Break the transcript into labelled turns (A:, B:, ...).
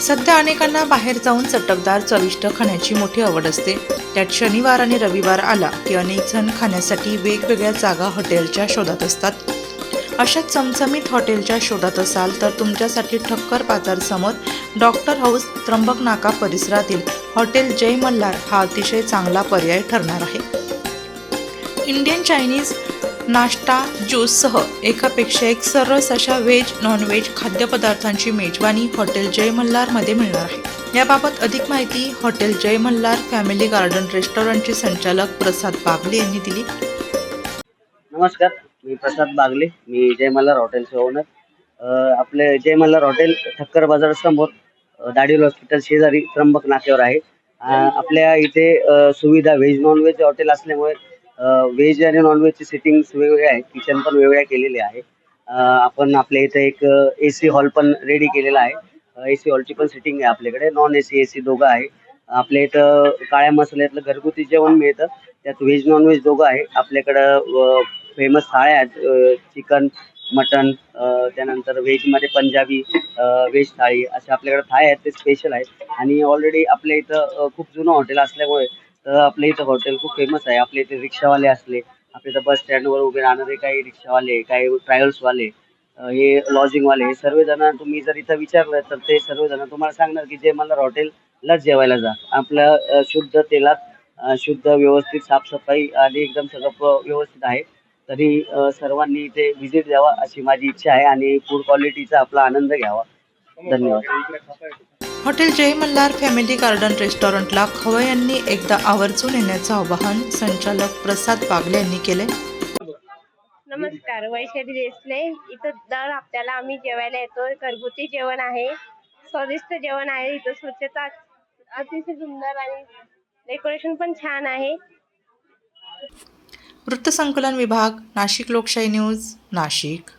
A: सध्या अनेकांना बाहेर जाऊन चटकदार चविष्ट खाण्याची मोठी आवड असते। त्यात शनिवार आणि रविवार आला की अनेक जण खाण्यासाठी वेगवेगळ्या जागा हॉटेलच्या शोधात असतात। अशा चमचमीत हॉटेलच्या शोधात असाल तर तुमच्यासाठी ठक्कर बाजार समोर डॉक्टर हाऊस त्र्यंबक नाका परिसरातील हॉटेल जय मल्हार हा अतिशय चांगला पर्याय ठरणार आहे। इंडियन चायनीज नाश्ता ज्यूससह एकापेक्षा एक सर्रास अशा व्हेज नॉन-व्हेज खाद्यपदार्थांची मेजवानी हॉटेल जय मल्हारमध्ये मिळणार आहे। याबाबत अधिक माहिती हॉटेल जय मल्हार फॅमिली गार्डन रेस्टॉरंटचे संचालक प्रसाद बागले यांनी दिली।
B: नमस्कार, मी प्रसाद बागले, मी जय मल्हार हॉटेलचे ओनर। आपले जय मल्हार हॉटेल ठक्कर बाजार समोर दाढील हॉस्पिटल शेजारी त्र्यंबक नाक्यावर आहे। आपल्या इथे सुविधा व्हेज नॉन व्हेज हॉटेल असल्यामुळे व्हेज आणि नॉन व्हेजची सिटिंग्स वेगवेगळे आहेत, किचन पण वेगवेगळ्या केलेले आहे। आपण आपल्या इथे एक AC हॉल पण रेडी केलेला आहे। AC हॉलची पण सिटिंग आहे आपल्याकडे, नॉन AC दोघं आहे। आपल्या इथं काळ्या मसाल्यातलं घरगुती जेवण मिळतं, त्यात व्हेज नॉन व्हेज दोघं आहे। आपल्याकडं फेमस थाळ्या आहेत, चिकन मटन, त्यानंतर व्हेजमध्ये पंजाबी, व्हेज थाळी अशा आपल्याकडे थाळ्या आहेत, ते स्पेशल आहेत। आणि ऑलरेडी आपल्या इथं खूप जुनं हॉटेल असल्यामुळे आपल्या इथं हॉटेल खूप फेमस आहे। आपल्या इथे रिक्षावाले असले, आपल्या इथं बस स्टँडवर उभे राहणारे काही रिक्षावाले, काही ट्रॅव्हल्सवाले, हे लॉजिंगवाले, हे सर्वजण तुम्ही जर इथं विचारलं तर ते सर्वजण तुम्हाला सांगणार की जय मल्हार हॉटेललाच जेवायला जा। आपलं शुद्ध तेलात, शुद्ध व्यवस्थित साफसफाई आणि एकदम सगळं व्यवस्थित आहे। तरी सर्वांनी इथे व्हिजिट द्यावा अशी माझी इच्छा आहे आणि फूड क्वालिटीचा आपला आनंद घ्यावा। धन्यवाद।
A: हॉटेल जय मल्हार फॅमिली गार्डन रेस्टॉरंटला खवय्यांनी एकदा आवर्जून येण्याचं आवाहन संचालक प्रसाद बागले यांनी केले।
C: नमस्कार, वैशाली देसले इथं दर हप्त्याला आम्ही जेवायला येतो। घरगुती जेवण आहे, स्वादिष्ट जेवण आहे। इथं स्वच्छता अतिशय सुंदर आणि डेकोरेशन पण छान आहे।
A: वृत्तसंकलन विभाग, नाशिक लोकशाही न्यूज, नाशिक।